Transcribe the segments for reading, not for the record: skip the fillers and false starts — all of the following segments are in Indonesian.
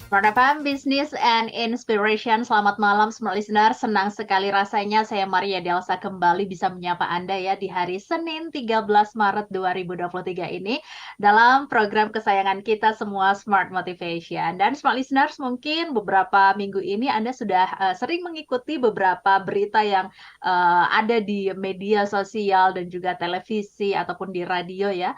Smart FM Business and Inspiration. Selamat malam Smart Listener. Senang sekali rasanya saya Maria Delsa kembali bisa menyapa Anda ya di hari Senin 13 Maret 2023 ini dalam program kesayangan kita semua Smart Motivation. Dan Smart Listeners, mungkin beberapa minggu ini Anda sudah sering mengikuti beberapa berita yang ada di media sosial dan juga televisi ataupun di radio ya.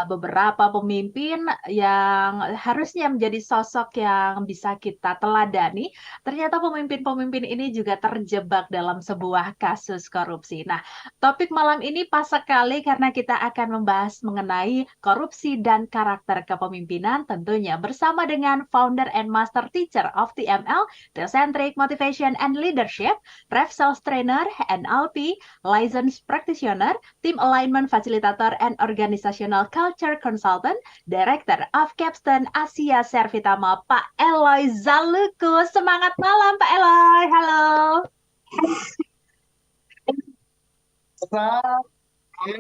Beberapa pemimpin yang harusnya menjadi sosok yang bisa kita teladani, ternyata pemimpin-pemimpin ini juga terjebak dalam sebuah kasus korupsi. Nah, topik malam ini pas sekali karena kita akan membahas mengenai korupsi dan karakter kepemimpinan tentunya bersama dengan founder and master teacher of TML, Theocentric Motivation and Leadership, Ref Sales Trainer, NLP, Licensed Practitioner, Team Alignment Facilitator and Organizational Culture Consultant, Director of Capstone Asia Servitama, Pak Eloy Zaluku. Semangat malam, Pak Eloy. Halo.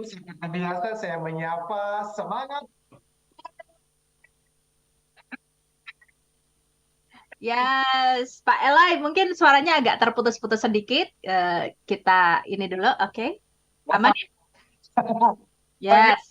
Seperti biasa saya menyapa semangat. Yes, Pak Eloy, mungkin suaranya agak terputus-putus sedikit. Kita ini dulu, oke? Aman ya? Yes.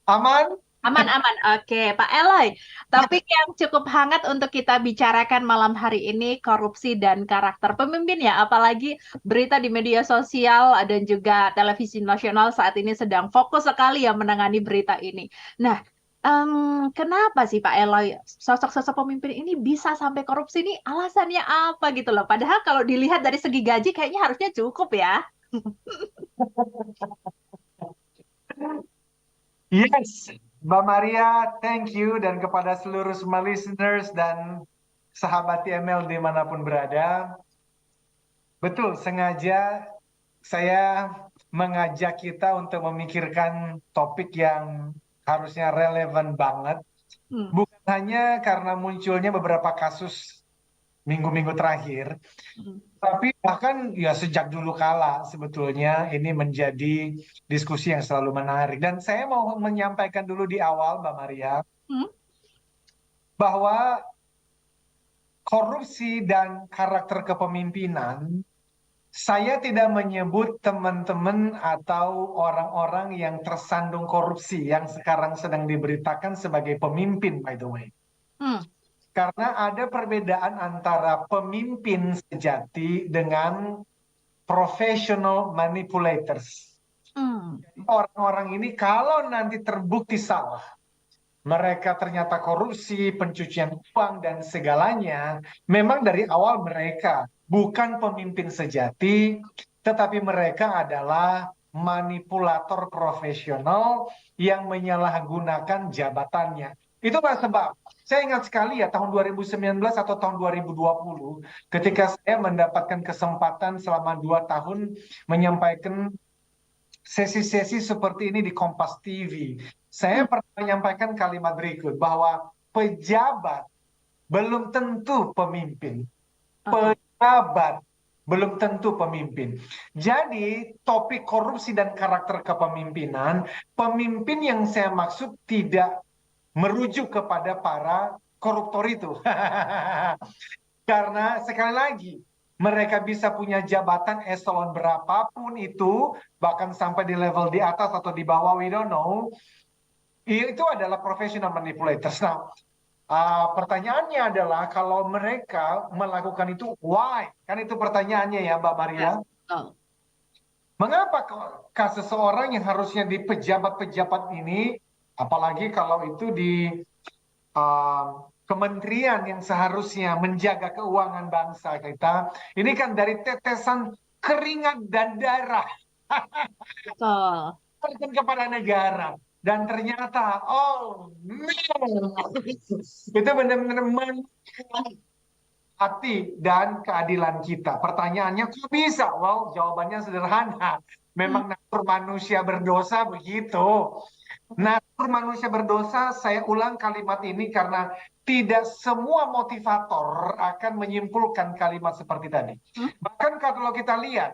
Aman? Aman. Oke, Pak Eloy. Topik yang cukup hangat untuk kita bicarakan malam hari ini, korupsi dan karakter pemimpin ya. Apalagi berita di media sosial dan juga televisi nasional saat ini sedang fokus sekali ya menangani berita ini. Nah, kenapa sih Pak Eloy sosok-sosok pemimpin ini bisa sampai korupsi ini? Alasannya apa gitu loh? Padahal kalau dilihat dari segi gaji kayaknya harusnya cukup ya. Yes, Mbak Maria, thank you dan kepada seluruh semua listeners dan sahabat TML dimanapun berada. Betul, sengaja saya mengajak kita untuk memikirkan topik yang harusnya relevan banget. Hmm. Bukan hanya karena munculnya beberapa kasus minggu-minggu terakhir, Hmm. tapi bahkan ya sejak dulu kala sebetulnya ini menjadi diskusi yang selalu menarik. Dan saya mau menyampaikan dulu di awal, Mbak Maria, Hmm. bahwa korupsi dan karakter kepemimpinan, saya tidak menyebut teman-teman atau orang-orang yang tersandung korupsi yang sekarang sedang diberitakan sebagai pemimpin, by the way. Hmm. Karena ada perbedaan antara pemimpin sejati dengan professional manipulators. Hmm. Orang-orang ini kalau nanti terbukti salah, mereka ternyata korupsi, pencucian uang, dan segalanya, memang dari awal mereka bukan pemimpin sejati, tetapi mereka adalah manipulator profesional yang menyalahgunakan jabatannya. Itulah sebab saya ingat sekali ya tahun 2019 atau tahun 2020 ketika saya mendapatkan kesempatan selama 2 tahun menyampaikan sesi-sesi seperti ini di Kompas TV. Saya pernah menyampaikan kalimat berikut bahwa pejabat belum tentu pemimpin. Oke. Pejabat belum tentu pemimpin. Jadi topik korupsi dan karakter kepemimpinan, pemimpin yang saya maksud tidak merujuk kepada para koruptor itu. Karena sekali lagi, mereka bisa punya jabatan eselon berapapun itu, bahkan sampai di level di atas atau di bawah, we don't know. Itu adalah professional manipulators. Nah, pertanyaannya adalah kalau mereka melakukan itu, why? Kan itu pertanyaannya ya, Mbak Maria. Yes. Oh. Mengapa seseorang yang harusnya di pejabat-pejabat ini, apalagi kalau itu di kementerian yang seharusnya menjaga keuangan bangsa kita, ini kan dari tetesan keringat dan darah Betul. kepada negara. Dan ternyata, oh no, itu benar-benar hati dan keadilan kita. Pertanyaannya, kok bisa? Well, jawabannya sederhana. Hmm. Memang natur manusia berdosa begitu. Natur manusia berdosa, saya ulang kalimat ini karena tidak semua motivator akan menyimpulkan kalimat seperti tadi. Hmm. Bahkan kalau kita lihat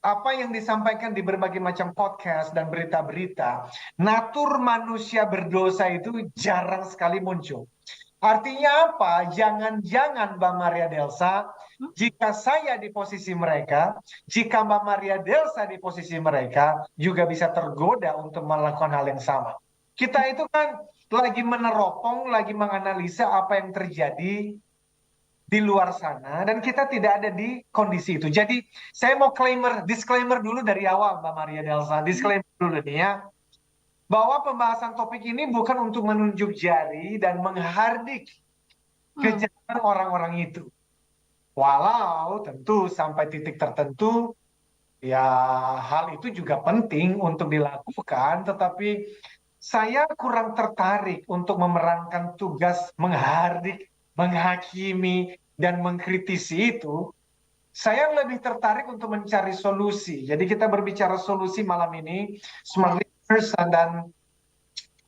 apa yang disampaikan di berbagai macam podcast dan berita-berita, natur manusia berdosa itu jarang sekali muncul. Artinya apa? Jangan-jangan Mbak Maria Delsa, Hmm? jika saya di posisi mereka, jika Mbak Maria Delsa di posisi mereka, juga bisa tergoda untuk melakukan hal yang sama. Kita itu kan lagi meneropong, lagi menganalisa apa yang terjadi di luar sana, dan kita tidak ada di kondisi itu. Jadi saya mau disclaimer dulu dari awal Mbak Maria Delsa, disclaimer dulu nih ya, bahwa pembahasan topik ini bukan untuk menunjuk jari dan menghardik Hmm. kejahatan orang-orang itu. Walau tentu sampai titik tertentu, ya hal itu juga penting untuk dilakukan, tetapi saya kurang tertarik untuk memerankan tugas menghardik, menghakimi, dan mengkritisi itu. Saya lebih tertarik untuk mencari solusi. Jadi kita berbicara solusi malam ini, Ya. Smart Leaders dan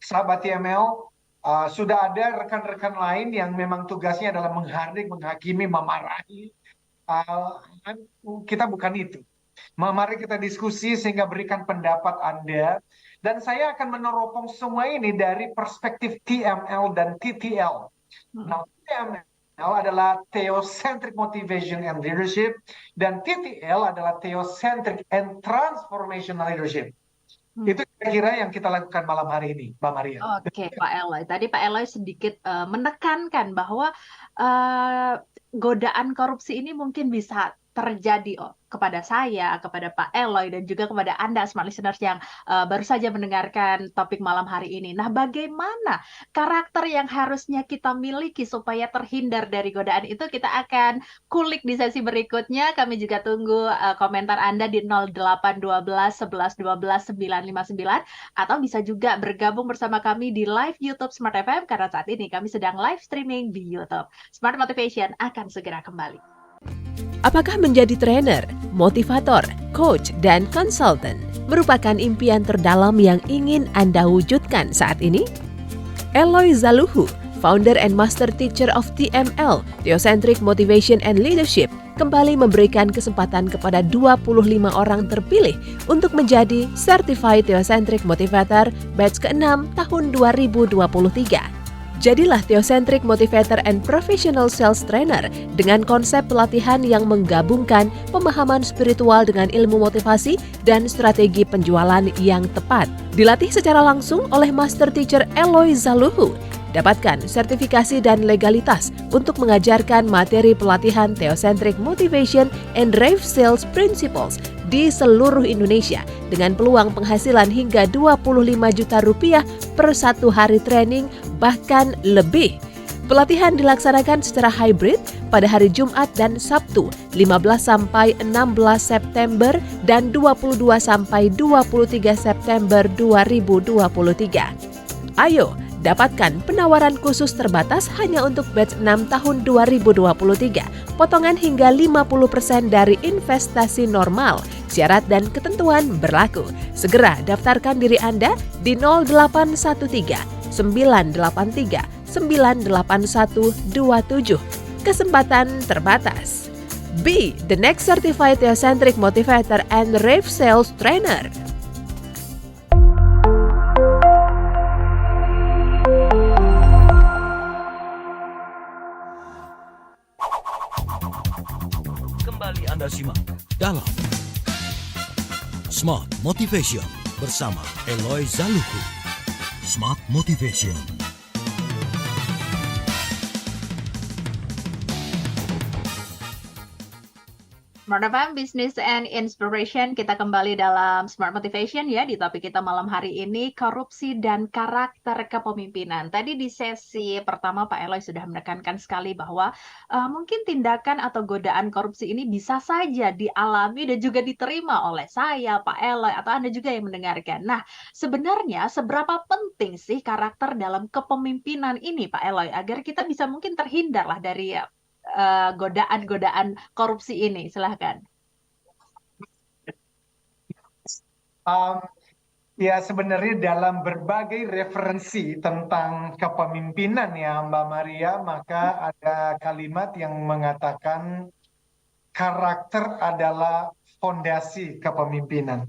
sahabat TML, sudah ada rekan-rekan lain yang memang tugasnya adalah menghardik, menghakimi, memarahi. Uh, kita bukan itu. Mari kita diskusi sehingga berikan pendapat Anda. Dan saya akan meneropong semua ini dari perspektif TML dan TTL. Hmm. Nah, TML adalah Theocentric Motivation and Leadership, dan TTL adalah Theocentric and Transformational Leadership. Hmm. Itu kira-kira yang kita lakukan malam hari ini, Mbak Maria. Oke, Pak Eloy. Tadi Pak Eloy sedikit menekankan bahwa eh, godaan korupsi ini mungkin bisa terjadi kepada saya, kepada Pak Eloy, dan juga kepada Anda, smart listeners yang baru saja mendengarkan topik malam hari ini. Nah, bagaimana karakter yang harusnya kita miliki supaya terhindar dari godaan itu? Kita akan kulik di sesi berikutnya. Kami juga tunggu komentar Anda di 0812 11 12 959, atau bisa juga bergabung bersama kami di live YouTube Smart FM karena saat ini kami sedang live streaming di YouTube. Smart Motivation akan segera kembali. Apakah menjadi trainer, motivator, coach, dan konsultan merupakan impian terdalam yang ingin Anda wujudkan saat ini? Eloy Zaluhu, founder and master teacher of TML, Theocentric Motivation and Leadership, kembali memberikan kesempatan kepada 25 orang terpilih untuk menjadi Certified Theocentric Motivator batch ke-6 tahun 2023. Jadilah Theocentric Motivator and Professional Sales Trainer dengan konsep pelatihan yang menggabungkan pemahaman spiritual dengan ilmu motivasi dan strategi penjualan yang tepat. Dilatih secara langsung oleh Master Teacher Eloy Zaluhu. Dapatkan sertifikasi dan legalitas untuk mengajarkan materi pelatihan Theocentric Motivation and Rave Sales Principles di seluruh Indonesia dengan peluang penghasilan hingga 25 juta rupiah per satu hari training bahkan lebih. Pelatihan dilaksanakan secara hybrid pada hari Jumat dan Sabtu 15 sampai 16 September dan 22 sampai 23 September 2023. Ayo, dapatkan penawaran khusus terbatas hanya untuk batch 6 tahun 2023. Potongan hingga 50% dari investasi normal. Syarat dan ketentuan berlaku. Segera daftarkan diri Anda di 0813 983 98127. Kesempatan terbatas. Be the next certified Theocentric Motivator and Rave Sales Trainer. Kembali Anda simak dalam Smart Motivation bersama Eloy Zaluhu. Smart Motivation. Smart FM, Business and Inspiration. Kita kembali dalam Smart Motivation ya, di topik kita malam hari ini, korupsi dan karakter kepemimpinan. Tadi di sesi pertama Pak Eloy sudah menekankan sekali bahwa mungkin tindakan atau godaan korupsi ini bisa saja dialami dan juga diterima oleh saya, Pak Eloy, atau Anda juga yang mendengarkan. Nah, sebenarnya seberapa penting sih karakter dalam kepemimpinan ini, Pak Eloy, agar kita bisa mungkin terhindar lah dari godaan-godaan korupsi ini? Silahkan. Um, Ya, sebenarnya dalam berbagai referensi tentang kepemimpinan ya Mbak Maria, maka ada kalimat yang mengatakan karakter adalah fondasi kepemimpinan.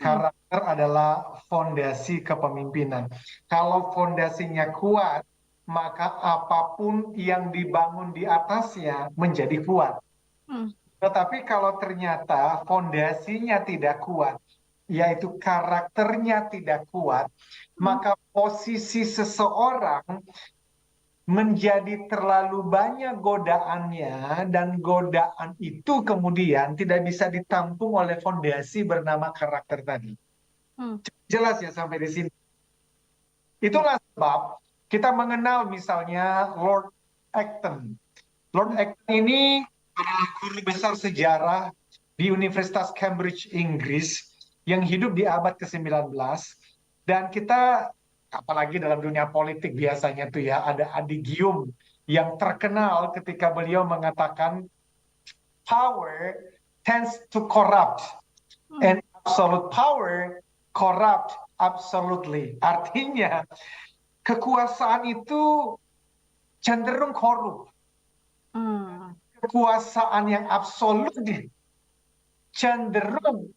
Karakter adalah fondasi kepemimpinan. Kalau fondasinya kuat, maka apapun yang dibangun di atasnya menjadi kuat. Hmm. Tetapi kalau ternyata fondasinya tidak kuat, yaitu karakternya tidak kuat, maka posisi seseorang menjadi terlalu banyak godaannya, dan godaan itu kemudian tidak bisa ditampung oleh fondasi bernama karakter tadi. Hmm. Jelas ya sampai di sini. Itulah sebab kita mengenal misalnya Lord Acton. Lord Acton ini adalah guru besar sejarah di Universitas Cambridge, Inggris, yang hidup di abad ke-19. Dan kita, apalagi dalam dunia politik biasanya tuh ya, ada adigium yang terkenal ketika beliau mengatakan power tends to corrupt and absolute power corrupt absolutely. Artinya kekuasaan itu cenderung korup. Hmm. Kekuasaan yang absolut cenderung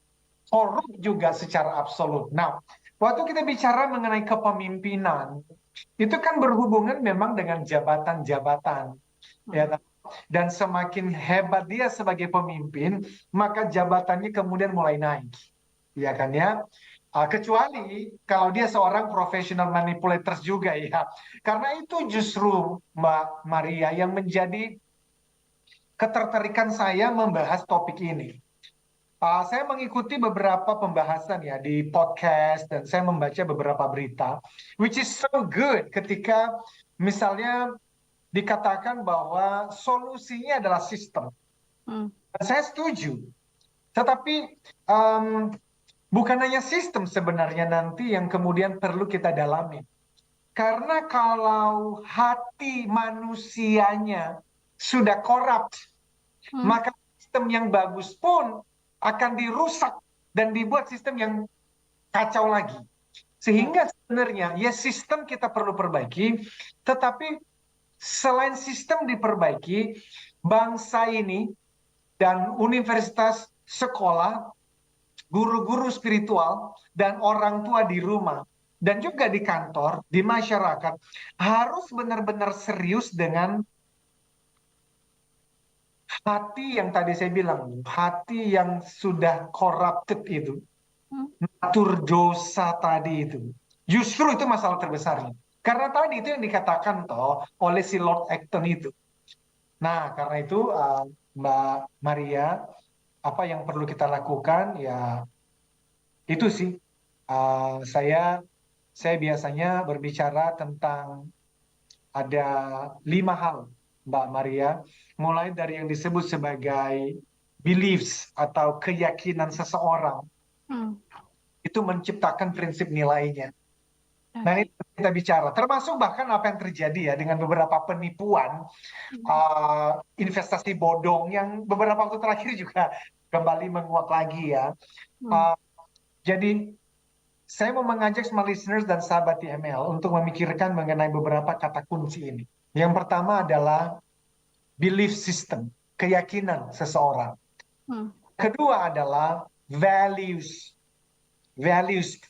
korup juga secara absolut. Nah, waktu kita bicara mengenai kepemimpinan, itu kan berhubungan memang dengan jabatan-jabatan. Ya, dan semakin hebat dia sebagai pemimpin, maka jabatannya kemudian mulai naik. Ya kan ya? Kecuali kalau dia seorang professional manipulators juga ya. Karena itu justru Mbak Maria yang menjadi ketertarikan saya membahas topik ini. Saya mengikuti beberapa pembahasan ya di podcast, dan saya membaca beberapa berita, which is so good ketika misalnya dikatakan bahwa solusinya adalah sistem. Dan saya setuju. Tetapi bukan hanya sistem sebenarnya nanti yang kemudian perlu kita dalami. Karena kalau hati manusianya sudah corrupt, maka sistem yang bagus pun akan dirusak dan dibuat sistem yang kacau lagi. Sehingga sebenarnya ya sistem kita perlu perbaiki, tetapi selain sistem diperbaiki, bangsa ini dan universitas, sekolah, guru-guru spiritual, dan orang tua di rumah, dan juga di kantor, di masyarakat, harus benar-benar serius dengan hati yang tadi saya bilang, hati yang sudah corrupted itu, natur dosa tadi itu. Justru itu masalah terbesarnya. Karena tadi itu yang dikatakan toh oleh si Lord Acton itu. Nah, karena itu Mbak Maria, apa yang perlu kita lakukan ya itu sih. Saya biasanya berbicara tentang ada 5 hal, Mbak Maria, mulai dari yang disebut sebagai beliefs atau keyakinan seseorang. Itu menciptakan prinsip nilainya. Nah, ini kita bicara, termasuk bahkan apa yang terjadi ya dengan beberapa penipuan, investasi bodong yang beberapa waktu terakhir juga kembali menguat lagi ya. Jadi saya mau mengajak semua listeners dan sahabat TML untuk memikirkan mengenai beberapa kata kunci ini. Yang pertama adalah belief system, keyakinan seseorang. Kedua adalah values. Values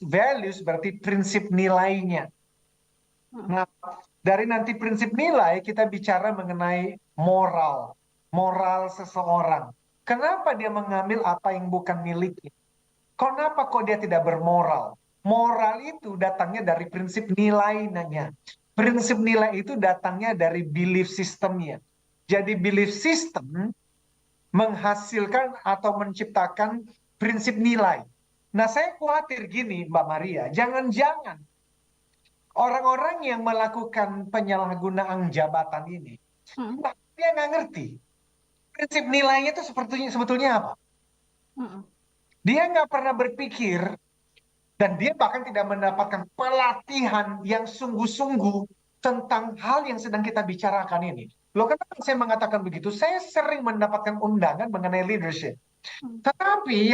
berarti prinsip nilainya. Nah, dari nanti prinsip nilai kita bicara mengenai moral seseorang. Kenapa dia mengambil apa yang bukan miliknya? Kenapa kok dia tidak bermoral? Moral itu datangnya dari prinsip nilainya. Prinsip nilai itu datangnya dari belief systemnya. Jadi belief system menghasilkan atau menciptakan prinsip nilai. Nah, saya khawatir gini, Mbak Maria, jangan-jangan orang-orang yang melakukan penyalahgunaan jabatan ini, dia nggak ngerti prinsip nilainya itu sebetulnya apa. Dia nggak pernah berpikir, dan dia bahkan tidak mendapatkan pelatihan yang sungguh-sungguh tentang hal yang sedang kita bicarakan ini. Loh, kenapa saya mengatakan begitu? Saya sering mendapatkan undangan mengenai leadership. Tetapi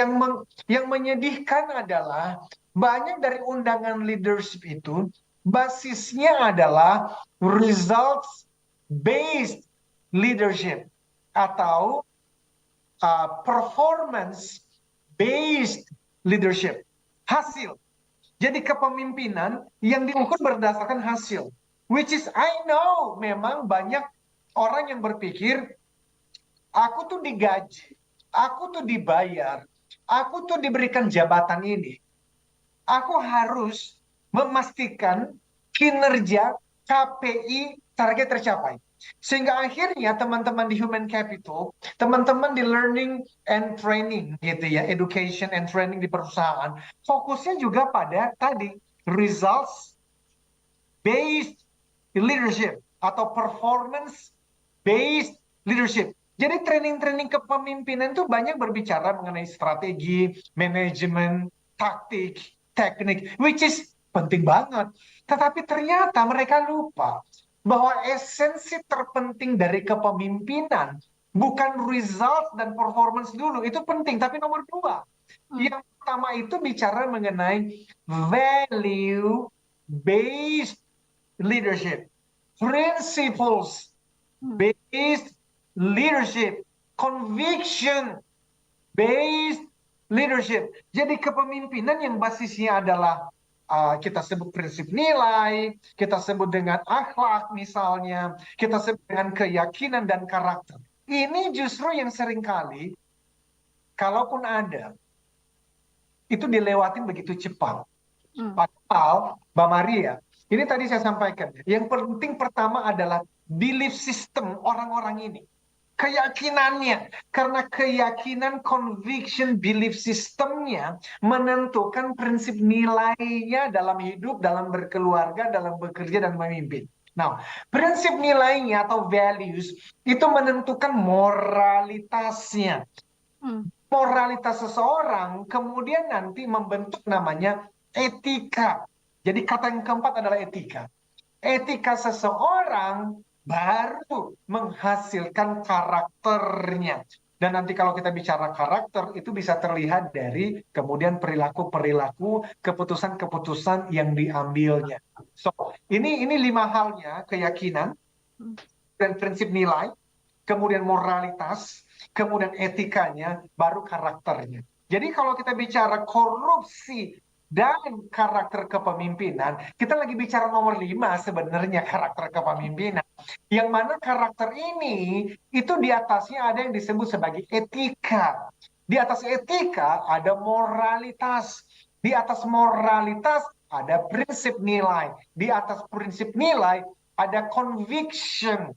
yang menyedihkan adalah banyak dari undangan leadership itu basisnya adalah results-based leadership atau performance-based leadership. Hasil. Jadi kepemimpinan yang diukur berdasarkan hasil. Which is, I know, memang banyak orang yang berpikir, aku tuh digaji, aku tuh dibayar, aku tuh diberikan jabatan ini. Aku harus memastikan kinerja KPI target tercapai. Sehingga akhirnya teman-teman di Human Capital, teman-teman di Learning and Training gitu ya, Education and Training di perusahaan, fokusnya juga pada tadi results based leadership atau performance based leadership. Jadi training-training kepemimpinan itu banyak berbicara mengenai strategi, manajemen, taktik, teknik, which is penting banget. Tetapi ternyata mereka lupa bahwa esensi terpenting dari kepemimpinan bukan result dan performance dulu. Itu penting, tapi nomor dua. Yang pertama itu bicara mengenai value-based leadership. Principles-based leadership. Conviction-based leadership. Jadi kepemimpinan yang basisnya adalah kita sebut prinsip nilai, kita sebut dengan akhlak misalnya, kita sebut dengan keyakinan dan karakter. Ini justru yang seringkali, kalaupun ada, itu dilewatin begitu cepat. Padahal, Mbak Maria, ini tadi saya sampaikan, yang penting pertama adalah belief system orang-orang ini. Keyakinannya, karena keyakinan, conviction, belief systemnya menentukan prinsip nilainya dalam hidup, dalam berkeluarga, dalam bekerja dan memimpin. Nah, prinsip nilainya atau values itu menentukan moralitasnya. Moralitas seseorang kemudian nanti membentuk namanya etika. Jadi kata yang keempat adalah etika. Etika seseorang baru menghasilkan karakternya. Dan nanti kalau kita bicara karakter, itu bisa terlihat dari kemudian perilaku-perilaku, keputusan-keputusan yang diambilnya. So, ini 5 halnya, keyakinan, dan prinsip nilai, kemudian moralitas, kemudian etikanya, baru karakternya. Jadi kalau kita bicara korupsi dan karakter kepemimpinan, kita lagi bicara nomor 5 sebenarnya karakter kepemimpinan. Yang mana karakter ini, itu di atasnya ada yang disebut sebagai etika. Di atas etika ada moralitas. Di atas moralitas ada prinsip nilai. Di atas prinsip nilai ada conviction,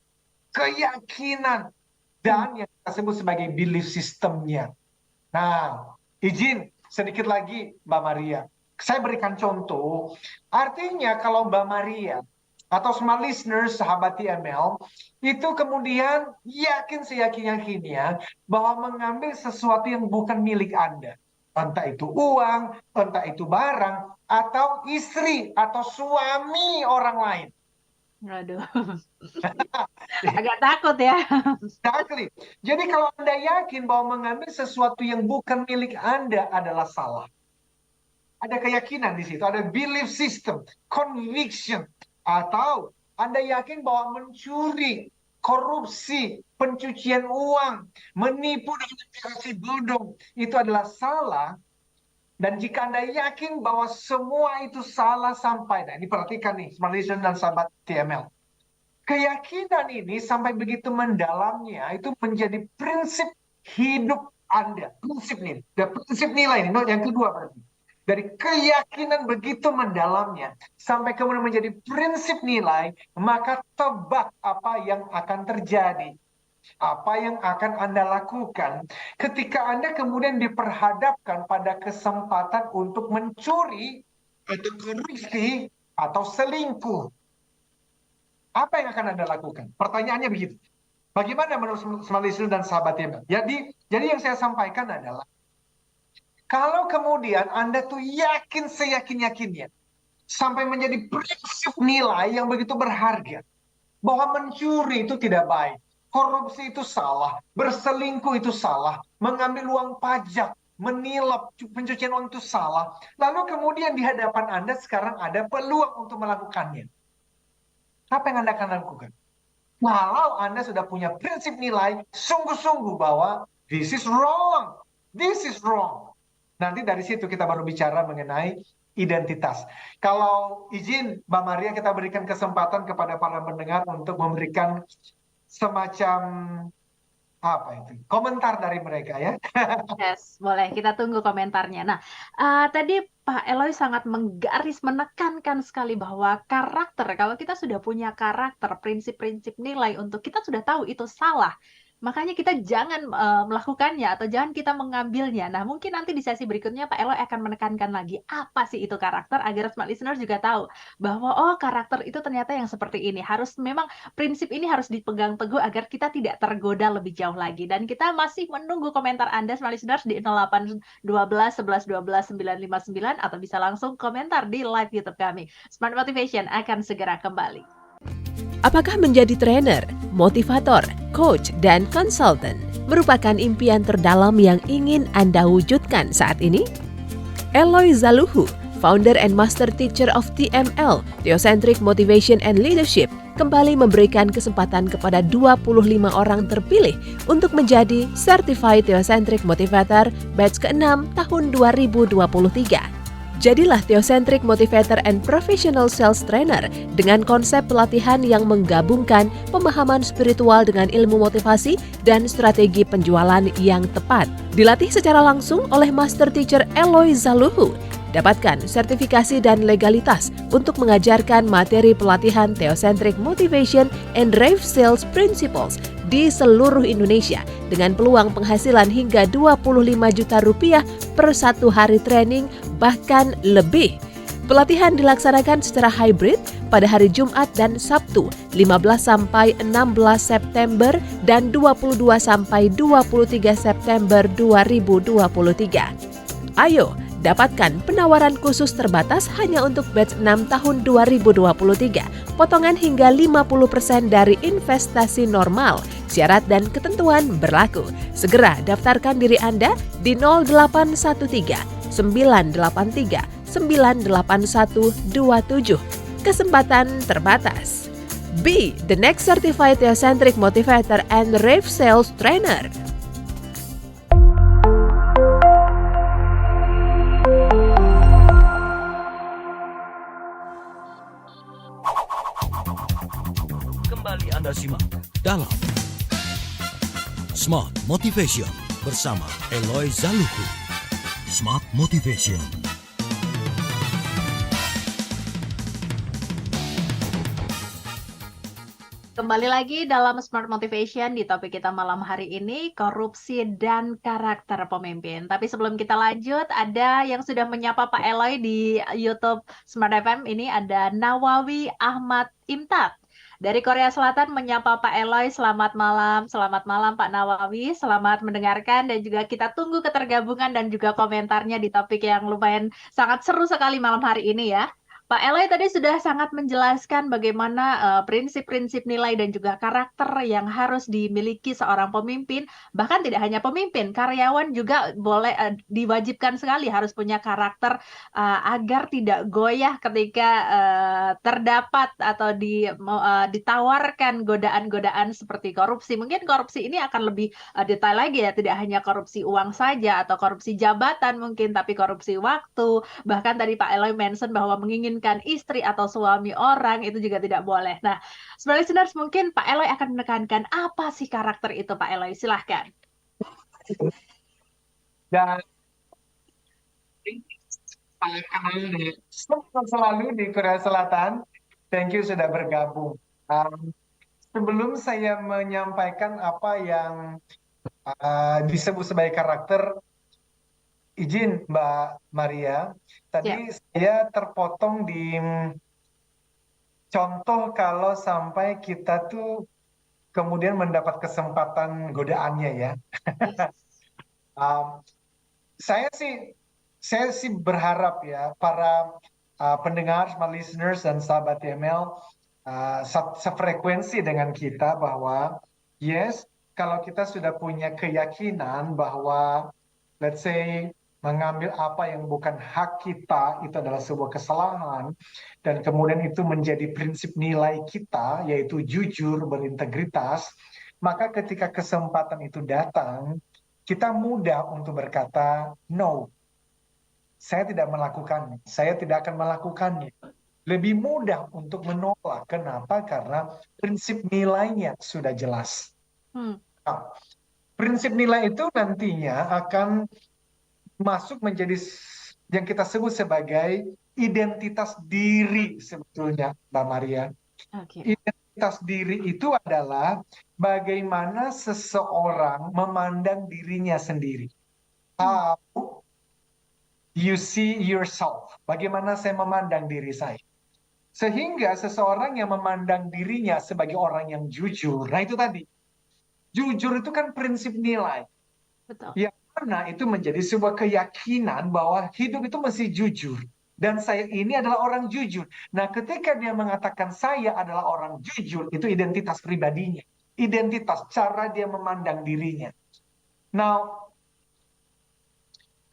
keyakinan. Dan yang kita sebut sebagai belief systemnya. Nah, izin sedikit lagi Mbak Maria. Saya berikan contoh, artinya kalau Mbak Maria atau semua listeners sahabat TML itu kemudian yakin seyakin-yakinnya bahwa mengambil sesuatu yang bukan milik Anda, entah itu uang, entah itu barang, atau istri atau suami orang lain. Aduh, agak takut ya. Exactly. Jadi kalau Anda yakin bahwa mengambil sesuatu yang bukan milik Anda adalah salah, ada keyakinan di situ, ada belief system, conviction, atau Anda yakin bahwa mencuri, korupsi, pencucian uang, menipu dengan aplikasi bodong, itu adalah salah. Dan jika Anda yakin bahwa semua itu salah sampai, nah ini perhatikan nih, smart listener dan sahabat TML. Keyakinan ini sampai begitu mendalamnya, itu menjadi prinsip hidup Anda. Prinsip nih, dan prinsip nilai ini, yang kedua berarti. Dari keyakinan begitu mendalamnya sampai kemudian menjadi prinsip nilai, maka tebak apa yang akan terjadi. Apa yang akan Anda lakukan ketika Anda kemudian diperhadapkan pada kesempatan untuk mencuri atau korupsi atau selingkuh. Apa yang akan Anda lakukan? Pertanyaannya begitu. Bagaimana menurut Smart Listener dan sahabatnya? Jadi yang saya sampaikan adalah kalau kemudian Anda tuh yakin seyakin-yakinnya sampai menjadi prinsip nilai yang begitu berharga bahwa mencuri itu tidak baik, korupsi itu salah, berselingkuh itu salah, mengambil uang pajak, menilap, pencucian uang itu salah, lalu kemudian di hadapan Anda sekarang ada peluang untuk melakukannya. Apa yang Anda akan lakukan? Walau Anda sudah punya prinsip nilai sungguh-sungguh bahwa this is wrong, this is wrong. Nanti dari situ kita baru bicara mengenai identitas. Kalau izin Mbak Maria, kita berikan kesempatan kepada para pendengar untuk memberikan semacam apa itu komentar dari mereka ya. Yes, boleh. Kita tunggu komentarnya. Nah, tadi Pak Eloy sangat menekankan sekali bahwa karakter, kalau kita sudah punya karakter, prinsip-prinsip nilai untuk kita sudah tahu itu salah, makanya kita jangan melakukannya atau jangan kita mengambilnya. Nah, mungkin nanti di sesi berikutnya Pak Eloy akan menekankan lagi apa sih itu karakter agar smart listeners juga tahu bahwa oh karakter itu ternyata yang seperti ini. Harus memang prinsip ini harus dipegang teguh agar kita tidak tergoda lebih jauh lagi. Dan kita masih menunggu komentar Anda smart listeners di 08 12 11 12 959 atau bisa langsung komentar di live YouTube kami. Smart Motivation akan segera kembali. Apakah menjadi trainer, motivator, coach, dan konsultan merupakan impian terdalam yang ingin Anda wujudkan saat ini? Eloy Zaluhu, founder and master teacher of TML, Theocentric Motivation and Leadership, kembali memberikan kesempatan kepada 25 orang terpilih untuk menjadi Certified Theocentric Motivator batch ke-6 tahun 2023. Jadilah Theocentric Motivator and Professional Sales Trainer dengan konsep pelatihan yang menggabungkan pemahaman spiritual dengan ilmu motivasi dan strategi penjualan yang tepat. Dilatih secara langsung oleh Master Teacher Eloy Zaluhu. Dapatkan sertifikasi dan legalitas untuk mengajarkan materi pelatihan Theocentric Motivation and Drive Sales Principles di seluruh Indonesia dengan peluang penghasilan hingga 25 juta rupiah per satu hari training bahkan lebih. Pelatihan dilaksanakan secara hybrid pada hari Jumat dan Sabtu 15 sampai 16 September dan 22 sampai 23 September 2023. Ayo dapatkan penawaran khusus terbatas hanya untuk batch 6 tahun 2023. Potongan hingga 50% dari investasi normal. Syarat dan ketentuan berlaku. Segera daftarkan diri Anda di 0813 983 98127. Kesempatan terbatas. Be the next certified Theocentric Motivator and Rave Sales Trainer. Kembali Anda simak dalam Smart Motivation bersama Eloy Zaluhu. Smart Motivation. Kembali lagi dalam Smart Motivation di topik kita malam hari ini, korupsi dan karakter pemimpin. Tapi sebelum kita lanjut, ada yang sudah menyapa Pak Eloy di YouTube Smart FM. Ini ada Nawawi Ahmad Imtat. Dari Korea Selatan menyapa Pak Eloy, selamat malam. Selamat malam Pak Nawawi, selamat mendengarkan dan juga kita tunggu ketergabungan dan juga komentarnya di topik yang lumayan sangat seru sekali malam hari ini ya. Pak Eloy tadi sudah sangat menjelaskan bagaimana prinsip-prinsip nilai dan juga karakter yang harus dimiliki seorang pemimpin. Bahkan tidak hanya pemimpin, karyawan juga boleh diwajibkan sekali harus punya karakter agar tidak goyah ketika terdapat atau ditawarkan godaan-godaan seperti korupsi. Mungkin korupsi ini akan lebih detail lagi ya, tidak hanya korupsi uang saja atau korupsi jabatan mungkin, tapi korupsi waktu. Bahkan tadi Pak Eloy mention bahwa menginginkan istri atau suami orang itu juga tidak boleh. Nah, sebagai listeners mungkin Pak Eloy akan menekankan apa sih karakter itu Pak Eloy? Silahkan. Dan selalu di Korea Selatan. Thank you sudah bergabung. Sebelum saya menyampaikan apa yang disebut sebagai karakter, izin Mbak Maria, tadi saya terpotong di contoh kalau sampai kita tuh kemudian mendapat kesempatan godaannya ya. Saya sih berharap ya para pendengar, smart listeners dan sahabat TML sefrekuensi dengan kita bahwa yes, kalau kita sudah punya keyakinan bahwa let's say mengambil apa yang bukan hak kita itu adalah sebuah kesalahan dan kemudian itu menjadi prinsip nilai kita yaitu jujur, berintegritas, maka ketika kesempatan itu datang kita mudah untuk berkata no. saya tidak melakukannya, saya tidak akan melakukannya. Lebih mudah untuk menolak. Kenapa? Karena prinsip nilainya sudah jelas. Hmm. Nah, prinsip nilai itu nantinya akan masuk menjadi yang kita sebut sebagai identitas diri sebetulnya, Mbak Maria. Oke. Identitas diri itu adalah bagaimana seseorang memandang dirinya sendiri. How you see yourself. Bagaimana saya memandang diri saya. Sehingga seseorang yang memandang dirinya sebagai orang yang jujur. Nah itu tadi. Jujur itu kan prinsip nilai. Betul. Yang mana itu menjadi sebuah keyakinan bahwa hidup itu mesti jujur. Dan saya ini adalah orang jujur. Nah ketika dia mengatakan saya adalah orang jujur, itu identitas pribadinya. Identitas, cara dia memandang dirinya. Nah,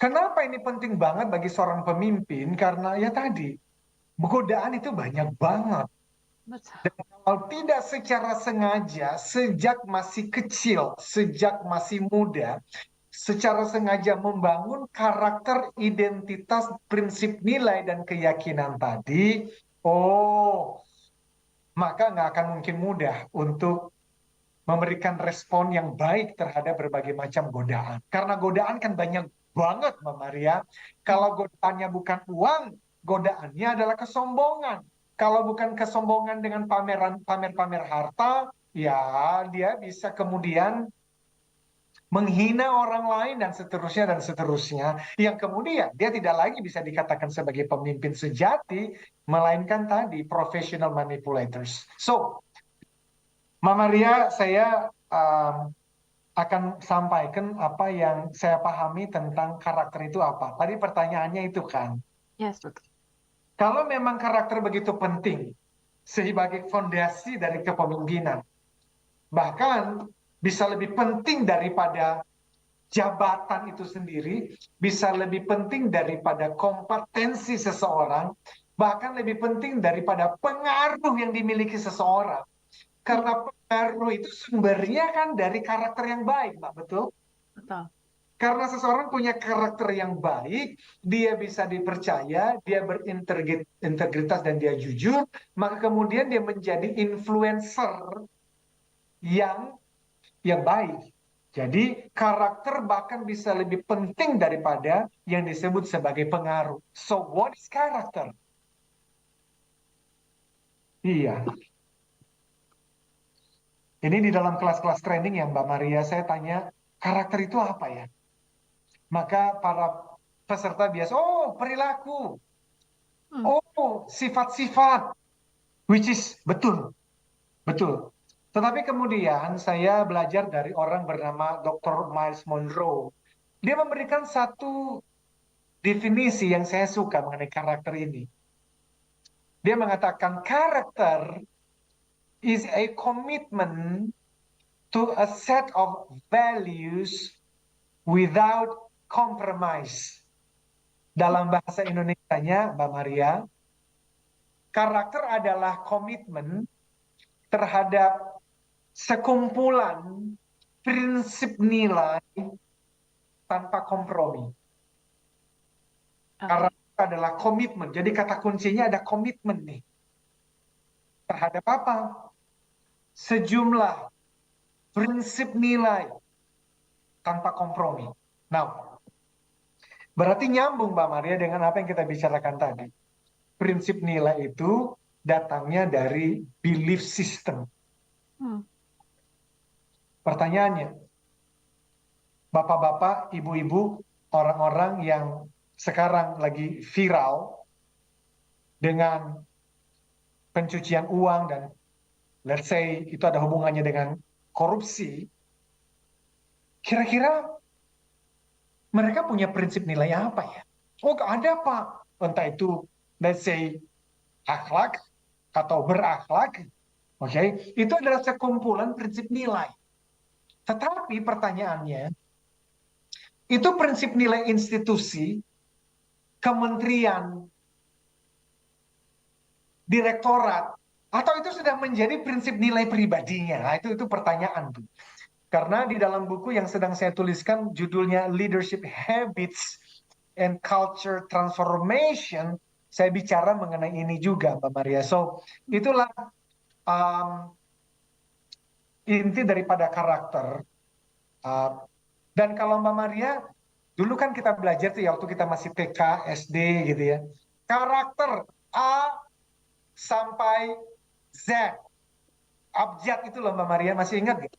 kenapa ini penting banget bagi seorang pemimpin? Karena ya tadi, godaan itu banyak banget. Betul. Dan kalau tidak secara sengaja, sejak masih kecil, sejak masih muda, secara sengaja membangun karakter, identitas, prinsip nilai, dan keyakinan tadi, maka nggak akan mungkin mudah untuk memberikan respon yang baik terhadap berbagai macam godaan. Karena godaan kan banyak banget, Mbak Maria. Kalau godaannya bukan uang, godaannya adalah kesombongan. Kalau bukan kesombongan dengan pamer-pamer harta, ya dia bisa kemudian menghina orang lain dan seterusnya. Yang kemudian dia tidak lagi bisa dikatakan sebagai pemimpin sejati, melainkan tadi professional manipulators. So, Mama Ria, saya akan sampaikan apa yang saya pahami tentang karakter itu apa. Tadi pertanyaannya itu kan, Yes, betul. kalau memang karakter begitu penting sebagai fondasi dari kepemimpinan, bahkan bisa lebih penting daripada jabatan itu sendiri, bisa lebih penting daripada kompetensi seseorang, bahkan lebih penting daripada pengaruh yang dimiliki seseorang. Karena pengaruh itu sumbernya kan dari karakter yang baik, Mbak, betul? Betul. Karena seseorang punya karakter yang baik, dia bisa dipercaya, dia berintegritas dan dia jujur, maka kemudian dia menjadi influencer yang baik. Jadi karakter bahkan bisa lebih penting daripada yang disebut sebagai pengaruh. So what is character? Iya. Ini di dalam kelas-kelas training ya Mbak Maria, saya tanya, karakter itu apa ya? Maka para peserta biasa, perilaku. Sifat-sifat. Which is betul. Betul. Tetapi kemudian saya belajar dari orang bernama Dr. Miles Monroe. Dia memberikan satu definisi yang saya suka mengenai karakter ini. Dia mengatakan karakter is a commitment to a set of values without compromise. Dalam bahasa Indonesianya, Mbak Maria, karakter adalah komitmen terhadap sekumpulan prinsip nilai tanpa kompromi. Karakter adalah komitmen. Jadi kata kuncinya ada komitmen nih. Terhadap apa? Sejumlah prinsip nilai tanpa kompromi. Nah, berarti nyambung Mbak Maria dengan apa yang kita bicarakan tadi. Prinsip nilai itu datangnya dari belief system. Pertanyaannya, bapak-bapak, ibu-ibu, orang-orang yang sekarang lagi viral dengan pencucian uang dan let's say itu ada hubungannya dengan korupsi, kira-kira mereka punya prinsip nilai apa ya? Gak ada Pak. Entah itu let's say akhlak atau berakhlak, oke? Itu adalah sekumpulan prinsip nilai. Tetapi pertanyaannya, itu prinsip nilai institusi, kementerian, direktorat, atau itu sudah menjadi prinsip nilai pribadinya? Nah, itu pertanyaan tuh. Karena di dalam buku yang sedang saya tuliskan judulnya Leadership Habits, and culture transformation, saya bicara mengenai ini juga, Mbak Maria. So, itulah um, inti daripada karakter. Dan kalau Mbak Maria, dulu kan kita belajar tuh ya waktu kita masih TK, SD gitu ya. Karakter A sampai Z, abjad itu loh Mbak Maria, masih ingat gak?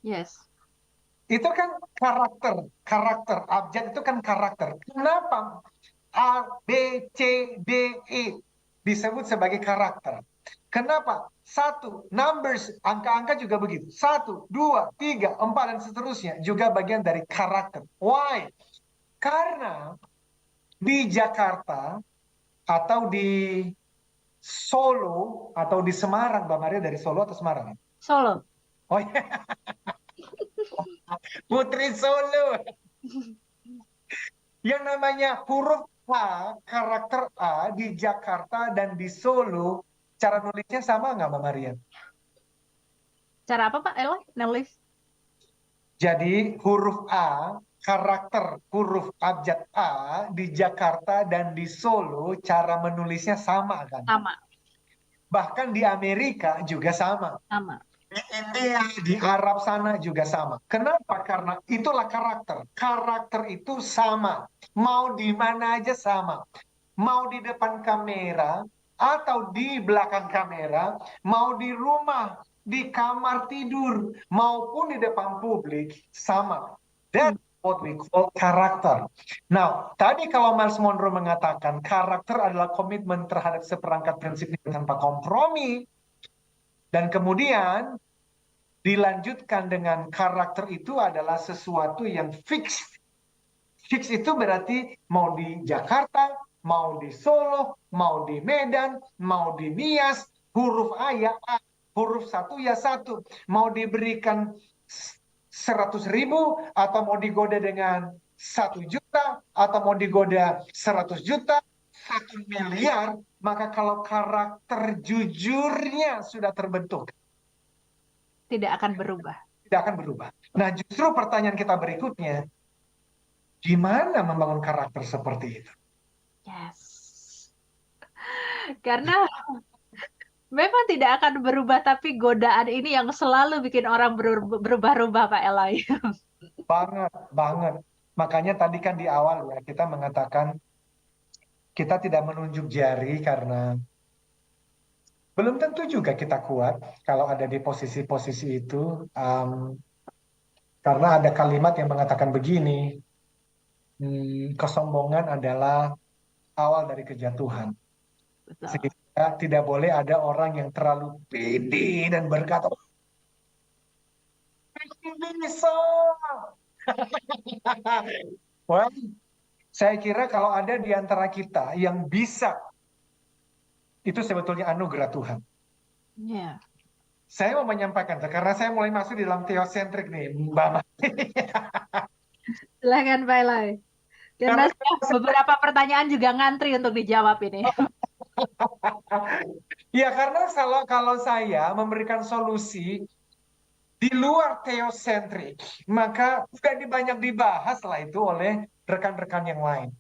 Yes. Itu kan karakter, abjad itu kan karakter. Kenapa A, B, C, D, E disebut sebagai karakter? Kenapa? Satu, numbers, angka-angka juga begitu. 1, 2, 3, 4, dan seterusnya. Juga bagian dari karakter. Why? Karena di Jakarta, atau di Solo, atau di Semarang, Mbak Maria dari Solo atau Semarang? Solo. Oh ya, Putri Solo. Yang namanya huruf A, karakter A di Jakarta dan di Solo, cara nulisnya sama nggak Mbak Maria? Cara apa Pak Eloy? Nulis? Jadi huruf A, karakter huruf abjad A di Jakarta dan di Solo, cara menulisnya sama kan? Sama. Bahkan di Amerika juga sama. Sama. Di India, di Arab sana juga sama. Kenapa? Karena itulah karakter. Karakter itu sama. Mau di mana aja sama. Mau di depan kamera atau di belakang kamera, mau di rumah, di kamar tidur, maupun di depan publik, sama. That's what we call karakter. Now, tadi kalau Miles Monroe mengatakan karakter adalah komitmen terhadap seperangkat prinsip tanpa kompromi, dan kemudian dilanjutkan dengan karakter itu adalah sesuatu yang fix. Fix itu berarti mau di Jakarta, mau di Solo, mau di Medan, mau di Nias, huruf A ya A, huruf satu ya satu. Mau diberikan 100.000 atau mau digoda dengan 1 juta atau mau digoda 100 juta, 1 miliar, maka kalau karakter jujurnya sudah terbentuk, Tidak akan berubah. tidak akan berubah. Nah, justru pertanyaan kita berikutnya, gimana membangun karakter seperti itu? Yes. Karena memang tidak akan berubah, tapi godaan ini yang selalu bikin orang berubah-ubah Pak Eloy. Banget. Makanya tadi kan di awal ya, kita mengatakan kita tidak menunjuk jari karena belum tentu juga kita kuat kalau ada di posisi-posisi itu. Karena ada kalimat yang mengatakan begini, kesombongan adalah awal dari kejatuhan. Betul. Sehingga tidak boleh ada orang yang terlalu pede dan berkata, bisa. Well, saya kira kalau ada di antara kita yang bisa, itu sebetulnya anugerah Tuhan. Ya. Saya mau menyampaikan, karena saya mulai masuk di dalam teosentrik nih, Mbak Mati. Silakan Pak Eloy. Karena beberapa pertanyaan juga ngantri untuk dijawab ini. Ya, karena kalau saya memberikan solusi di luar teosentrik, maka sudah banyak dibahas lah itu oleh rekan-rekan yang lain.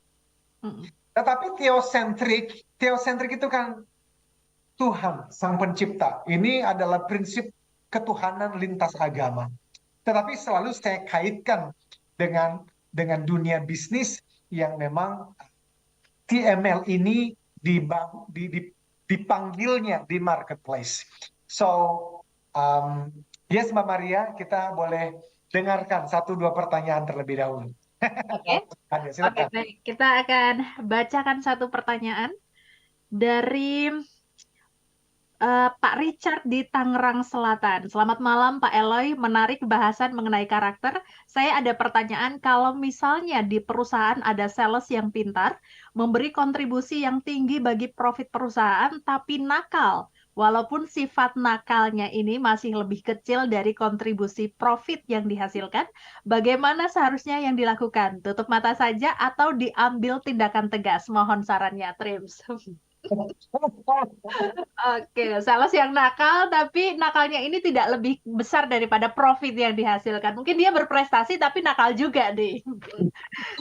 Tetapi teosentrik itu kan Tuhan, Sang Pencipta. Ini adalah prinsip ketuhanan lintas agama. Tetapi selalu saya kaitkan dengan dunia bisnis yang memang TML ini dipanggilnya di marketplace. So, yes Mbak Maria, kita boleh dengarkan 1-2 pertanyaan terlebih dahulu. Oke. Oke, baik. Kita akan bacakan satu pertanyaan dari Pak Richard di Tangerang Selatan. Selamat malam Pak Eloy, menarik bahasan mengenai karakter. Saya ada pertanyaan, kalau misalnya di perusahaan ada sales yang pintar, memberi kontribusi yang tinggi bagi profit perusahaan, tapi nakal. Walaupun sifat nakalnya ini masih lebih kecil dari kontribusi profit yang dihasilkan, bagaimana seharusnya yang dilakukan? Tutup mata saja atau diambil tindakan tegas? Mohon sarannya, Trims. Oke, sales yang nakal, tapi nakalnya ini tidak lebih besar daripada profit yang dihasilkan. Mungkin dia berprestasi, tapi nakal juga nih.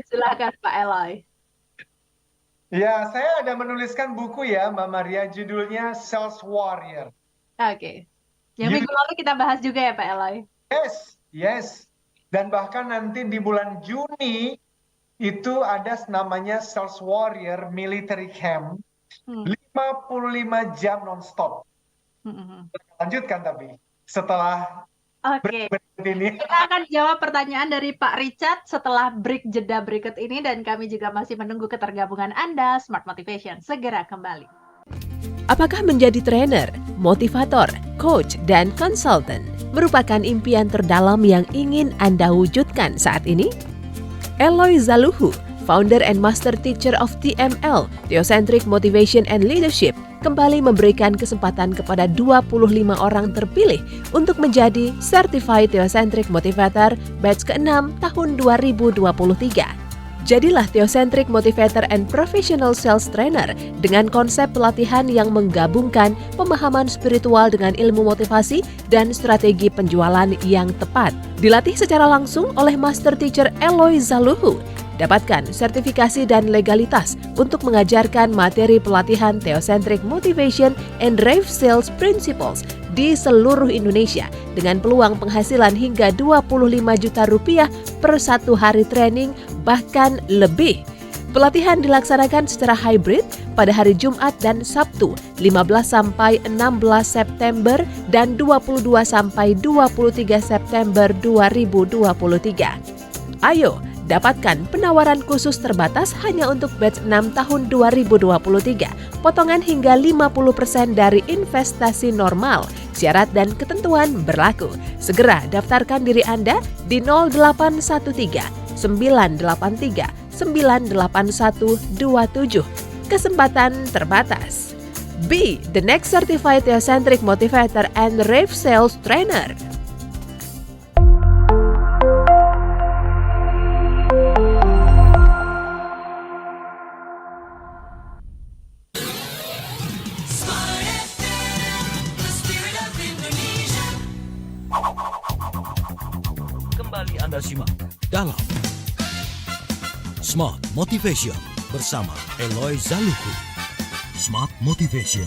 Silakan Pak Eloy. Ya, saya ada menuliskan buku ya, Mbak Maria, judulnya Sales Warrior. Oke. Yang You minggu lalu kita bahas juga ya Pak Eloy. Yes, yes. Dan bahkan nanti di bulan Juni itu ada namanya Sales Warrior Military Camp, Hmm. 55 jam nonstop. Hmm, hmm, hmm. Lanjutkan tapi setelah Oke. berikut ini. Kita akan jawab pertanyaan dari Pak Richard setelah break jeda berikut ini dan kami juga masih menunggu ketergabungan Anda. Smart Motivation segera kembali. Apakah menjadi trainer, motivator, coach, dan konsultan merupakan impian terdalam yang ingin Anda wujudkan saat ini? Eloy Zaluhu, founder and master teacher of TML, Theocentric Motivation and Leadership, kembali memberikan kesempatan kepada 25 orang terpilih untuk menjadi Certified Theocentric Motivator batch ke-6 tahun 2023. Jadilah Theocentric Motivator and Professional Sales Trainer dengan konsep pelatihan yang menggabungkan pemahaman spiritual dengan ilmu motivasi dan strategi penjualan yang tepat. Dilatih secara langsung oleh Master Teacher Eloy Zaluhu. Dapatkan sertifikasi dan legalitas untuk mengajarkan materi pelatihan Theocentric Motivation and Rave Sales Principles di seluruh Indonesia dengan peluang penghasilan hingga 25 juta rupiah per satu hari training bahkan lebih. Pelatihan dilaksanakan secara hybrid pada hari Jumat dan Sabtu 15 sampai 16 September dan 22 sampai 23 September 2023. Ayo, dapatkan penawaran khusus terbatas hanya untuk batch 6 tahun 2023. Potongan hingga 50% dari investasi normal. Syarat dan ketentuan berlaku. Segera daftarkan diri Anda di 0813 983 98127. Kesempatan terbatas. Be the next certified Theocentric Motivator and Rave Sales Trainer. Kembali Anda simak dalam Smart Motivation bersama Eloy Zaluhu. Smart Motivation.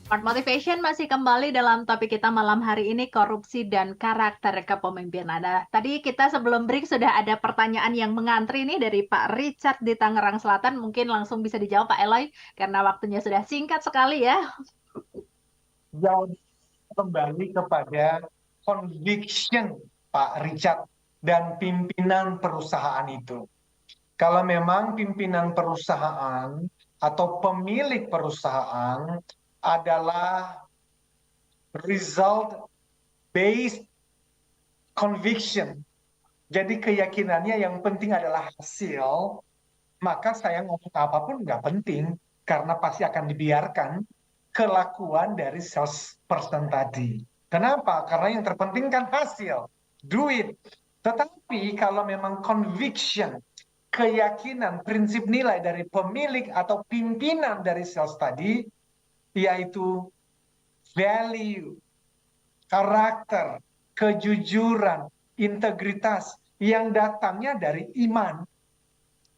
Smart Motivation masih kembali dalam topik kita malam hari ini, korupsi dan karakter kepemimpinan. Nah, tadi kita sebelum break sudah ada pertanyaan yang mengantri nih dari Pak Richard di Tangerang Selatan. Mungkin langsung bisa dijawab Pak Eloy karena waktunya sudah singkat sekali ya. Jauh kembali kepada conviction Pak Richard dan pimpinan perusahaan itu. Kalau memang pimpinan perusahaan atau pemilik perusahaan adalah result based conviction, jadi keyakinannya yang penting adalah hasil, maka saya ngomong apapun nggak penting karena pasti akan dibiarkan kelakuan dari salesperson tadi. Kenapa? Karena yang terpenting kan hasil, duit. Tetapi kalau memang conviction, keyakinan, prinsip nilai dari pemilik atau pimpinan dari sales tadi, yaitu value, karakter, kejujuran, integritas yang datangnya dari iman.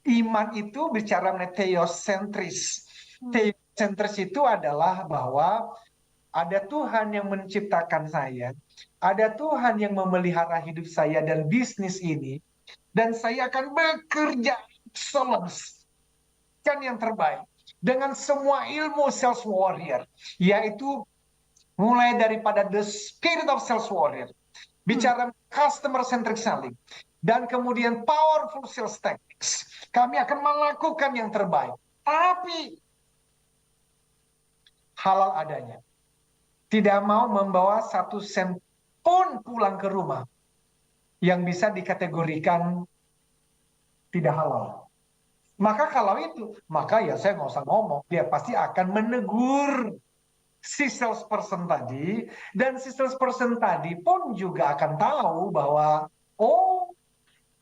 Iman itu bicara mengenai theosentris. Theosentris itu adalah bahwa ada Tuhan yang menciptakan saya, ada Tuhan yang memelihara hidup saya dan bisnis ini, dan saya akan bekerja excellence, kan yang terbaik, dengan semua ilmu sales warrior, yaitu mulai daripada the spirit of sales warrior, bicara customer centric selling, dan kemudian powerful sales tactics. Kami akan melakukan yang terbaik, tapi halal adanya. Tidak mau membawa 1 sen pun pulang ke rumah yang bisa dikategorikan tidak halal. Maka kalau itu, maka ya saya nggak usah ngomong. Dia pasti akan menegur si salesperson tadi. Dan si salesperson tadi pun juga akan tahu bahwa, oh,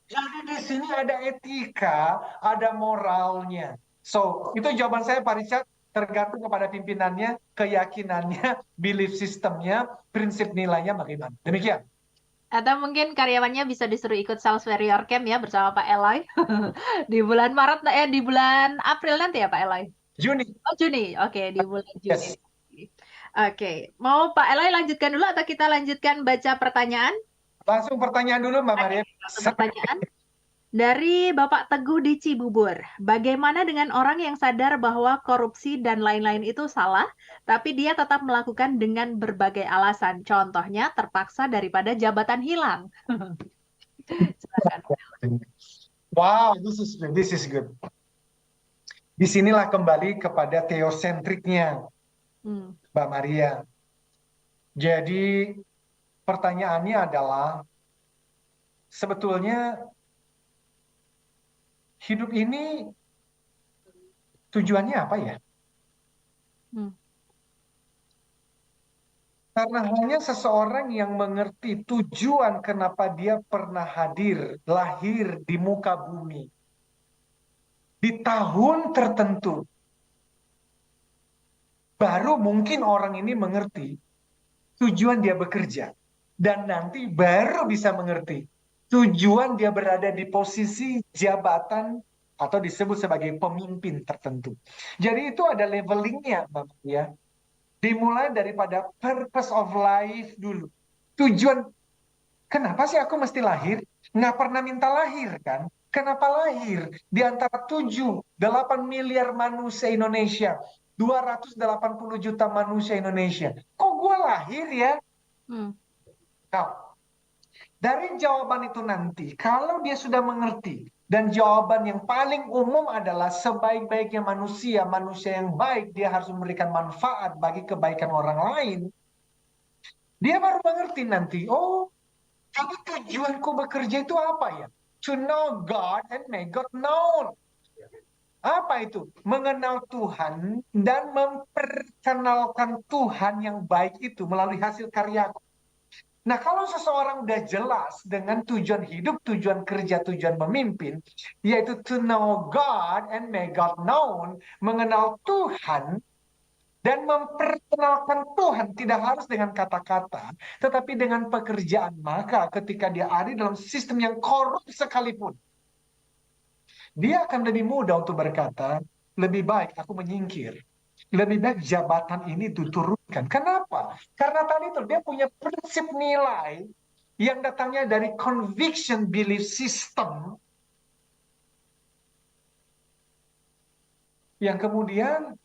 jadi di sini ada etika, ada moralnya. So, itu jawaban saya Pak Richard. Tergantung kepada pimpinannya, keyakinannya, belief sistemnya, prinsip nilainya bagaimana. Demikian. Atau mungkin karyawannya bisa disuruh ikut Sales Warrior Camp ya bersama Pak Eloy di bulan Maret, di bulan April nanti ya Pak Eloy. Juni. Oh Juni, oke di bulan Juni. Yes. Oke, mau Pak Eloy lanjutkan dulu atau kita lanjutkan baca pertanyaan? Langsung pertanyaan dulu Mbak Maria. Langsung pertanyaan. Dari Bapak Teguh di Cibubur, bagaimana dengan orang yang sadar bahwa korupsi dan lain-lain itu salah, tapi dia tetap melakukan dengan berbagai alasan, contohnya terpaksa daripada jabatan hilang. Silakan. Wow, this is good. This is good. Disinilah kembali kepada teosentriknya Mbak Maria. Jadi pertanyaannya adalah sebetulnya hidup ini tujuannya apa ya? Karena hanya seseorang yang mengerti tujuan kenapa dia pernah lahir di muka bumi. Di tahun tertentu. Baru mungkin orang ini mengerti tujuan dia bekerja. Dan nanti baru bisa mengerti tujuan dia berada di posisi jabatan atau disebut sebagai pemimpin tertentu. Jadi itu ada levelingnya, Bapak ya. Dimulai daripada purpose of life dulu. Tujuan, kenapa sih aku mesti lahir? Nggak pernah minta lahir kan? Kenapa lahir? Di antara 7-8 miliar manusia Indonesia, 280 juta manusia Indonesia. Kok gue lahir ya? Nah, dari jawaban itu nanti, kalau dia sudah mengerti, dan jawaban yang paling umum adalah sebaik-baiknya manusia, manusia yang baik, dia harus memberikan manfaat bagi kebaikan orang lain. Dia baru mengerti nanti, oh, jadi tujuanku bekerja itu apa ya? To know God and make God known. Apa itu? Mengenal Tuhan dan memperkenalkan Tuhan yang baik itu melalui hasil karyaku. Nah, kalau seseorang udah jelas dengan tujuan hidup, tujuan kerja, tujuan memimpin, yaitu to know God and make God known, mengenal Tuhan dan memperkenalkan Tuhan tidak harus dengan kata-kata, tetapi dengan pekerjaan. Maka ketika dia ada dalam sistem yang korup sekalipun, dia akan lebih mudah untuk berkata, lebih baik aku menyingkir. Lebih baik jabatan ini diturunkan. Kenapa? Karena tadi itu dia punya prinsip nilai yang datangnya dari conviction belief system yang kemudian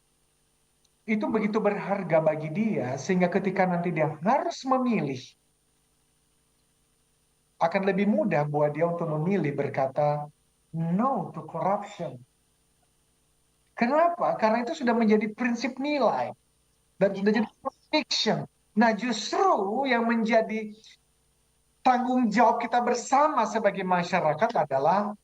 itu begitu berharga bagi dia sehingga ketika nanti dia harus memilih akan lebih mudah buat dia untuk memilih berkata no to corruption. Kenapa? Karena itu sudah menjadi prinsip nilai dan sudah jadi conviction. Nah, justru yang menjadi tanggung jawab kita bersama sebagai masyarakat adalah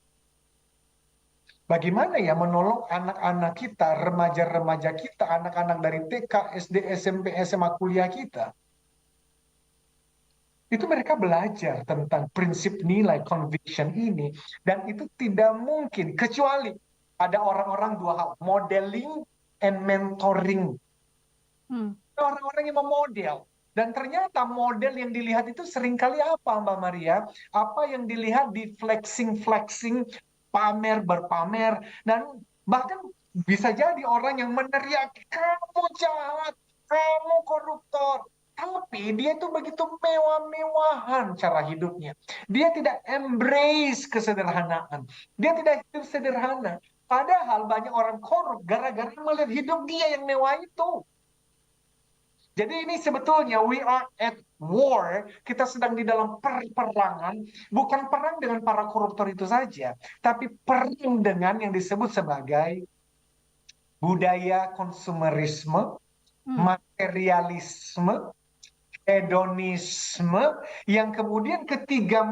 bagaimana ya menolong anak-anak kita, remaja-remaja kita, anak-anak dari TK, SD, SMP, SMA, kuliah kita. Itu mereka belajar tentang prinsip nilai conviction ini. Dan itu tidak mungkin kecuali ada orang-orang dua hal, modeling and mentoring. Orang-orang yang memodel. Dan ternyata model yang dilihat itu seringkali apa Mbak Maria? Apa yang dilihat di flexing-flexing, pamer, berpamer. Dan bahkan bisa jadi orang yang meneriaki, kamu jahat, kamu koruptor. Tapi dia itu begitu mewah-mewahan cara hidupnya. Dia tidak embrace kesederhanaan. Dia tidak hidup sederhana. Padahal banyak orang korup gara-gara melihat hidup dia yang mewah itu. Jadi ini sebetulnya we are at war. Kita sedang di dalam peperangan. Bukan perang dengan para koruptor itu saja. Tapi perang dengan yang disebut sebagai budaya konsumerisme, materialisme, hedonisme, yang kemudian ketiga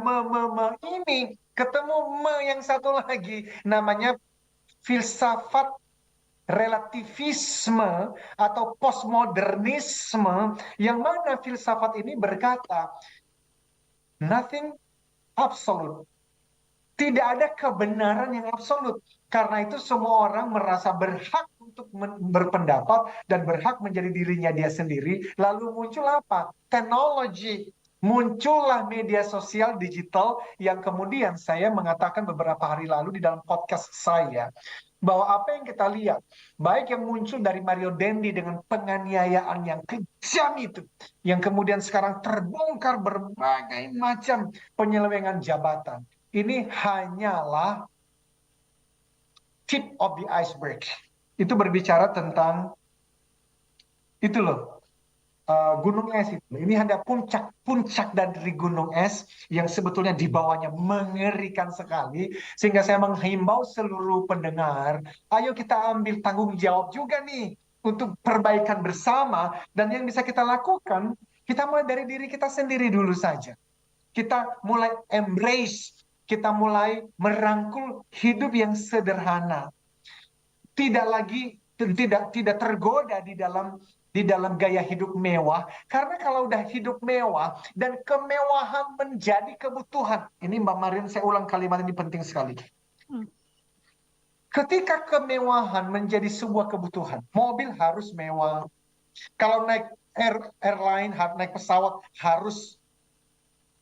ini ketemu yang satu lagi namanya filsafat relativisme atau postmodernisme, yang mana filsafat ini berkata nothing absolute. Tidak ada kebenaran yang absolut. Karena itu semua orang merasa berhak untuk berpendapat dan berhak menjadi dirinya dia sendiri. Lalu muncul apa? Teknologi. Muncullah media sosial digital yang kemudian saya mengatakan beberapa hari lalu di dalam podcast saya, bahwa apa yang kita lihat, baik yang muncul dari Mario Dendi dengan penganiayaan yang kejam itu, yang kemudian sekarang terbongkar berbagai macam penyelewengan jabatan, ini hanyalah tip of the iceberg. Itu berbicara tentang itu loh, gunung es itu. Ini ada puncak dari gunung es yang sebetulnya di bawahnya mengerikan sekali. Sehingga saya menghimbau seluruh pendengar, ayo kita ambil tanggung jawab juga nih untuk perbaikan bersama. Dan yang bisa kita lakukan, kita mulai dari diri kita sendiri dulu saja. Kita mulai embrace, kita mulai merangkul hidup yang sederhana. Tidak tergoda di dalam gaya hidup mewah, karena kalau udah hidup mewah dan kemewahan menjadi kebutuhan. Ini Mbak Marin, saya ulang kalimat ini penting sekali. Ketika kemewahan menjadi sebuah kebutuhan, mobil harus mewah. Kalau naik airline, naik pesawat harus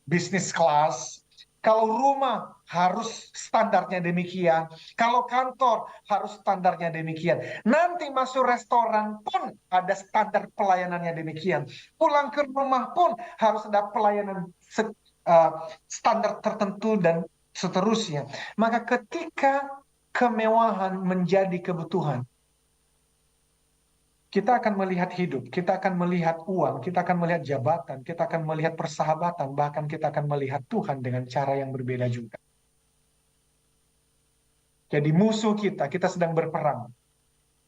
business class. Kalau rumah harus standarnya demikian. Kalau kantor harus standarnya demikian. Nanti masuk restoran pun ada standar pelayanannya demikian. Pulang ke rumah pun harus ada pelayanan standar tertentu dan seterusnya. Maka ketika kemewahan menjadi kebutuhan, kita akan melihat hidup, kita akan melihat uang, kita akan melihat jabatan, kita akan melihat persahabatan, bahkan kita akan melihat Tuhan dengan cara yang berbeda juga. Jadi musuh kita sedang berperang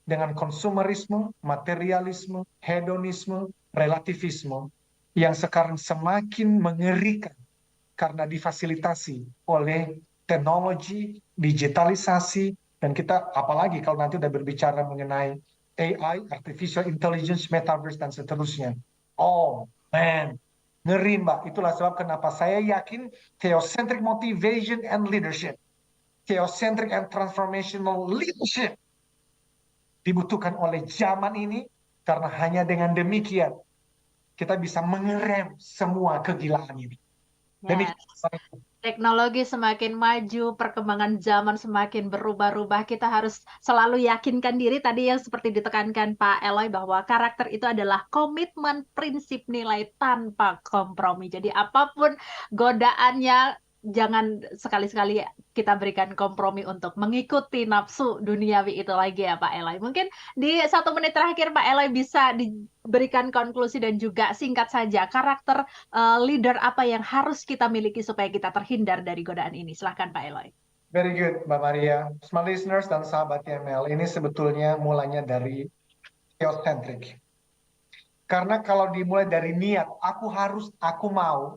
dengan konsumerisme, materialisme, hedonisme, relativisme yang sekarang semakin mengerikan karena difasilitasi oleh teknologi, digitalisasi, dan kita apalagi kalau nanti udah berbicara mengenai AI, artificial intelligence, metaverse, dan seterusnya. Oh, man. Ngeri, Mbak. Itulah sebab kenapa saya yakin theocentric motivation and leadership, theocentric and transformational leadership dibutuhkan oleh zaman ini, karena hanya dengan demikian kita bisa mengerem semua kegilaan ini. Demikian. Teknologi semakin maju, perkembangan zaman semakin berubah-ubah. Kita harus selalu yakinkan diri tadi yang seperti ditekankan Pak Eloy, bahwa karakter itu adalah komitmen, prinsip, nilai tanpa kompromi. Jadi apapun godaannya, jangan sekali-sekali kita berikan kompromi untuk mengikuti nafsu duniawi itu lagi ya Pak Eloy. Mungkin di 1 menit terakhir Pak Eloy bisa diberikan konklusi dan juga singkat saja karakter leader apa yang harus kita miliki supaya kita terhindar dari godaan ini. Silahkan Pak Eloy. Very good Mbak Maria. Smart listeners dan sahabat YML, ini sebetulnya mulanya dari theocentric. Karena kalau dimulai dari niat, aku mau,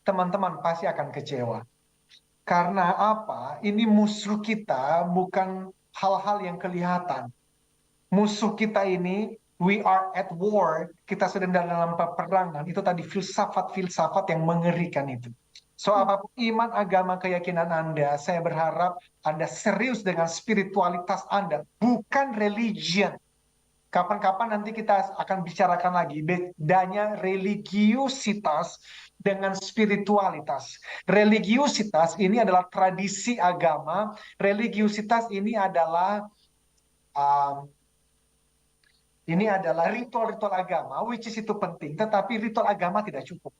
teman-teman pasti akan kecewa. Karena apa? Ini musuh kita bukan hal-hal yang kelihatan. Musuh kita ini, we are at war, kita sedang dalam peperangan. Itu tadi filsafat-filsafat yang mengerikan itu. So apapun iman, agama, keyakinan Anda, saya berharap Anda serius dengan spiritualitas Anda, bukan religion. Kapan-kapan nanti kita akan bicarakan lagi bedanya religiusitas dengan spiritualitas. Religiusitas ini adalah tradisi agama. Religiusitas ini adalah ritual-ritual agama, which is itu penting. Tetapi ritual agama tidak cukup.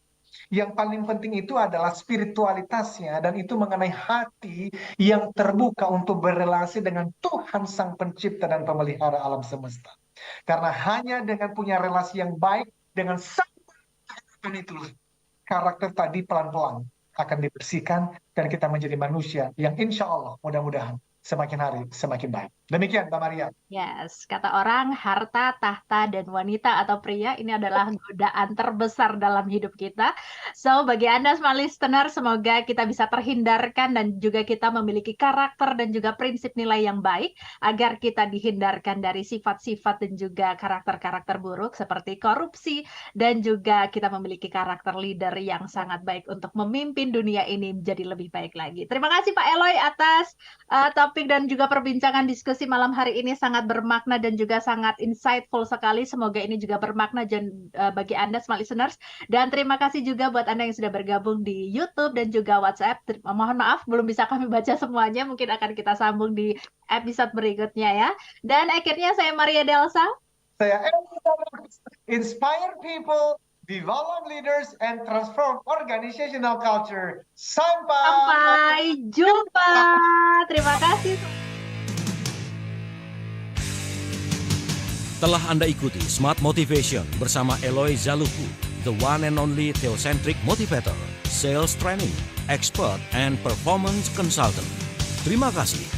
Yang paling penting itu adalah spiritualitasnya, dan itu mengenai hati yang terbuka untuk berelasi dengan Tuhan Sang Pencipta dan Pemelihara alam semesta. Karena hanya dengan punya relasi yang baik dengan Sang Pencipta itu, karakter tadi pelan-pelan akan dibersihkan dan kita menjadi manusia yang insya Allah mudah-mudahan semakin hari semakin baik. Demikian Mbak Maria. Yes, kata orang harta, tahta, dan wanita atau pria ini adalah godaan terbesar dalam hidup kita. So, bagi Anda semua listener, semoga kita bisa terhindarkan dan juga kita memiliki karakter dan juga prinsip nilai yang baik agar kita dihindarkan dari sifat-sifat dan juga karakter-karakter buruk seperti korupsi, dan juga kita memiliki karakter leader yang sangat baik untuk memimpin dunia ini menjadi lebih baik lagi. Terima kasih Pak Eloy atas topik dan juga perbincangan diskusi diskusi malam hari ini sangat bermakna dan juga sangat insightful sekali. Semoga ini juga bermakna bagi Anda smart listeners. Dan terima kasih juga buat Anda yang sudah bergabung di YouTube dan juga WhatsApp. Mohon maaf belum bisa kami baca semuanya. Mungkin akan kita sambung di episode berikutnya ya. Dan akhirnya saya Maria Delsa. Saya inspire people, develop leaders, and transform organizational culture. Sampai jumpa. Terima kasih. Telah Anda ikuti Smart Motivation bersama Eloy Zaluhu, the one and only theocentric motivator, sales training, expert, and performance consultant. Terima kasih.